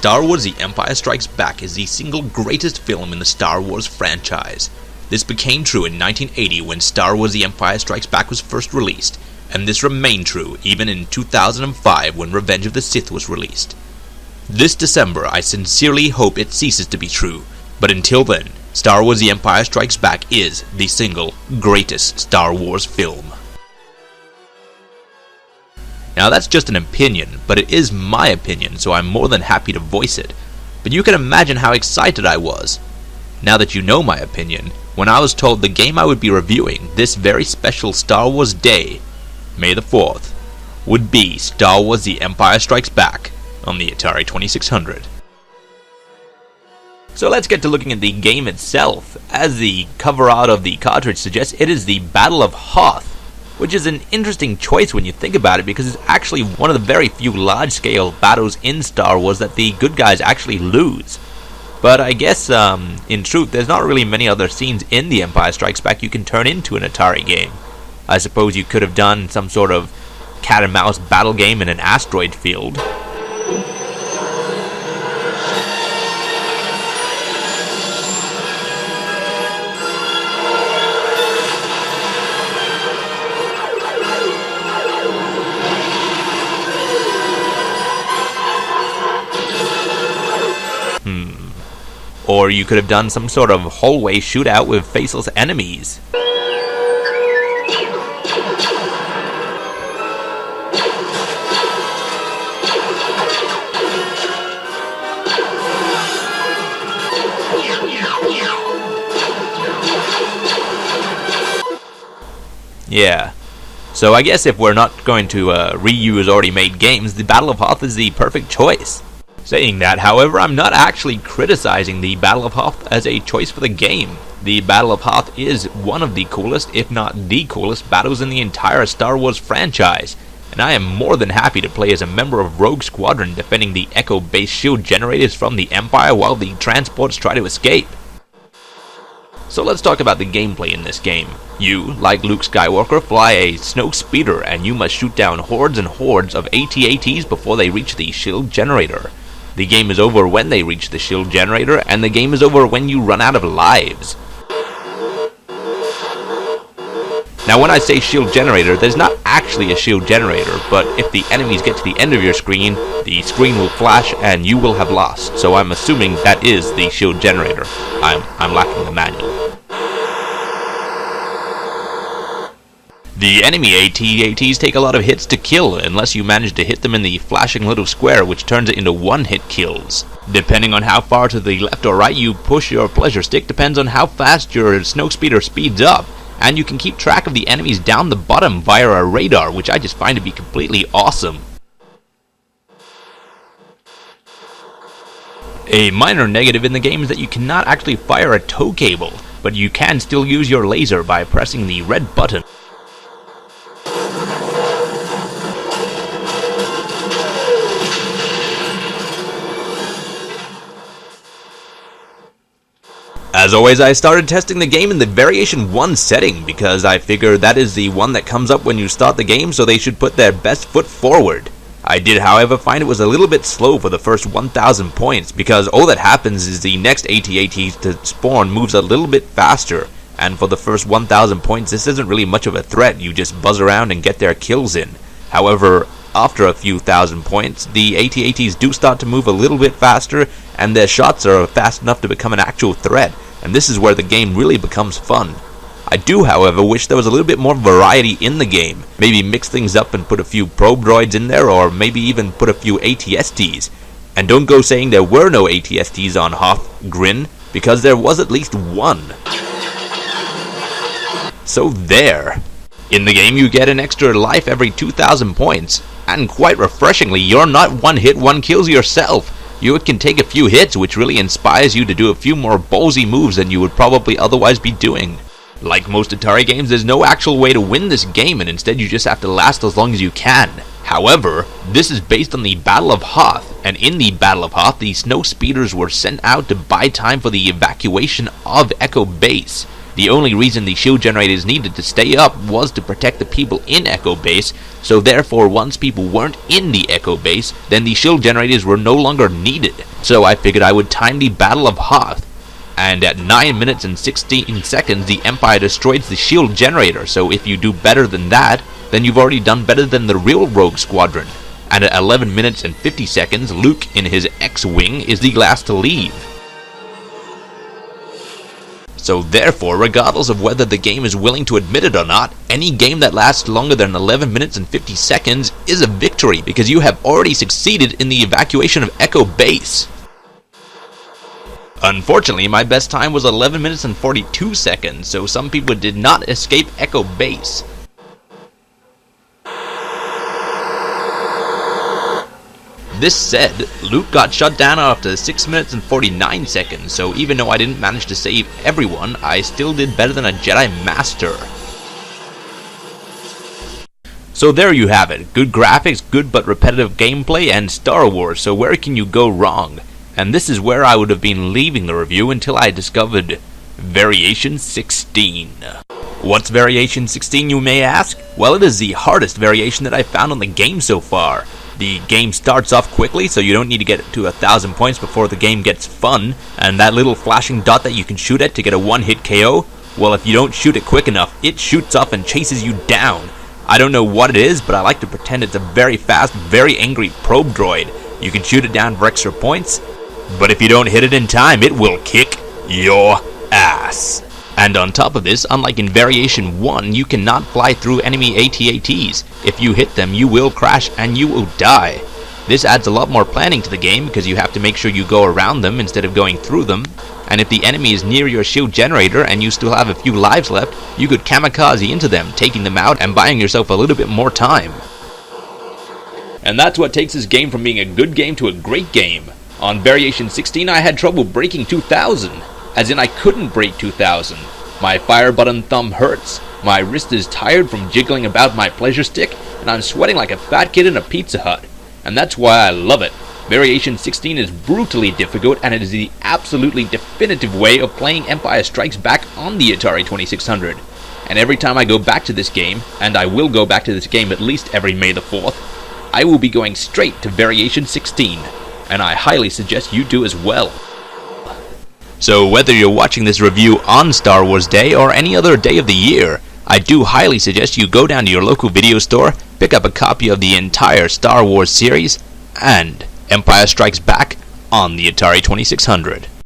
Star Wars The Empire Strikes Back is the single greatest film in the Star Wars franchise. This became true in 1980 when Star Wars The Empire Strikes Back was first released, and this remained true even in 2005 when Revenge of the Sith was released. This December, I sincerely hope it ceases to be true, but until then, Star Wars The Empire Strikes Back is the single greatest Star Wars film. Now that's just an opinion, but it is my opinion, so I'm more than happy to voice it. But you can imagine how excited I was. Now that you know my opinion, when I was told the game I would be reviewing this very special Star Wars Day, May the 4th, would be Star Wars The Empire Strikes Back on the Atari 2600. So let's get to looking at the game itself. As the cover art of the cartridge suggests, it is the Battle of Hoth, which is an interesting choice when you think about it, because it's actually one of the very few large-scale battles in Star Wars that the good guys actually lose. But I guess, in truth, there's not really many other scenes in The Empire Strikes Back you can turn into an Atari game. I suppose you could have done some sort of cat-and-mouse battle game in an asteroid field. Or you could have done some sort of hallway shootout with faceless enemies. Yeah. So I guess if we're not going to reuse already made games, the Battle of Hoth is the perfect choice. Saying that, however, I'm not actually criticizing the Battle of Hoth as a choice for the game. The Battle of Hoth is one of the coolest, if not the coolest, battles in the entire Star Wars franchise, and I am more than happy to play as a member of Rogue Squadron defending the Echo-based shield generators from the Empire while the transports try to escape. So let's talk about the gameplay in this game. You, like Luke Skywalker, fly a snow speeder, and you must shoot down hordes and hordes of AT-ATs before they reach the shield generator. The game is over when they reach the shield generator, and the game is over when you run out of lives. Now when I say shield generator, there's not actually a shield generator, but if the enemies get to the end of your screen, the screen will flash and you will have lost. So I'm assuming that is the shield generator. I'm lacking the manual. The enemy AT-ATs take a lot of hits to kill, unless you manage to hit them in the flashing little square, which turns it into one-hit kills. Depending on how far to the left or right you push your pleasure stick depends on how fast your snowspeeder speeds up, and you can keep track of the enemies down the bottom via a radar, which I just find to be completely awesome. A minor negative in the game is that you cannot actually fire a tow cable, but you can still use your laser by pressing the red button. As always, I started testing the game in the Variation 1 setting, because I figure that is the one that comes up when you start the game, so they should put their best foot forward. I did, however, find it was a little bit slow for the first 1,000 points, because all that happens is the next AT-AT to spawn moves a little bit faster, and for the first 1,000 points this isn't really much of a threat, you just buzz around and get their kills in. However, after a few thousand points, the AT-ATs do start to move a little bit faster, and their shots are fast enough to become an actual threat, and this is where the game really becomes fun. I do, however, wish there was a little bit more variety in the game. Maybe mix things up and put a few probe droids in there, or maybe even put a few ATSTs. And don't go saying there were no ATSTs on Hoth, Grin, because there was at least one. So there. In the game you get an extra life every 2,000 points, and quite refreshingly, you're not one hit, one kills yourself. You can take a few hits, which really inspires you to do a few more ballsy moves than you would probably otherwise be doing. Like most Atari games, there's no actual way to win this game, and instead you just have to last as long as you can. However, this is based on the Battle of Hoth, and in the Battle of Hoth, the snow speeders were sent out to buy time for the evacuation of Echo Base. The only reason the shield generators needed to stay up was to protect the people in Echo Base, so therefore once people weren't in the Echo Base, then the shield generators were no longer needed. So I figured I would time the Battle of Hoth, and at 9 minutes and 16 seconds the Empire destroys the shield generator, so if you do better than that, then you've already done better than the real Rogue Squadron. And at 11 minutes and 50 seconds, Luke in his X-Wing is the last to leave. So therefore, regardless of whether the game is willing to admit it or not, any game that lasts longer than 11 minutes and 50 seconds is a victory, because you have already succeeded in the evacuation of Echo Base. Unfortunately, my best time was 11 minutes and 42 seconds, so some people did not escape Echo Base. This said, Luke got shut down after 6 minutes and 49 seconds, so even though I didn't manage to save everyone, I still did better than a Jedi Master. So there you have it, good graphics, good but repetitive gameplay, and Star Wars, so where can you go wrong? And this is where I would have been leaving the review until I discovered Variation 16. What's Variation 16, you may ask? Well, it is the hardest variation that I've found on the game so far. The game starts off quickly, so you don't need to get to 1,000 points before the game gets fun, and that little flashing dot that you can shoot at to get a one-hit KO, well, if you don't shoot it quick enough, it shoots off and chases you down. I don't know what it is, but I like to pretend it's a very fast, very angry probe droid. You can shoot it down for extra points, but if you don't hit it in time, it will kick your ass. And on top of this, unlike in Variation 1, you cannot fly through enemy AT-ATs. If you hit them, you will crash and you will die. This adds a lot more planning to the game because you have to make sure you go around them instead of going through them. And if the enemy is near your shield generator and you still have a few lives left, you could kamikaze into them, taking them out and buying yourself a little bit more time. And that's what takes this game from being a good game to a great game. On Variation 16, I had trouble breaking 2000. As in, I couldn't break 2000. My fire button thumb hurts, my wrist is tired from jiggling about my pleasure stick, and I'm sweating like a fat kid in a Pizza Hut. And that's why I love it. Variation 16 is brutally difficult, and it is the absolutely definitive way of playing Empire Strikes Back on the Atari 2600. And every time I go back to this game, and I will go back to this game at least every May the 4th, I will be going straight to Variation 16, and I highly suggest you do as well. So whether you're watching this review on Star Wars Day or any other day of the year, I do highly suggest you go down to your local video store, pick up a copy of the entire Star Wars series, and Empire Strikes Back on the Atari 2600.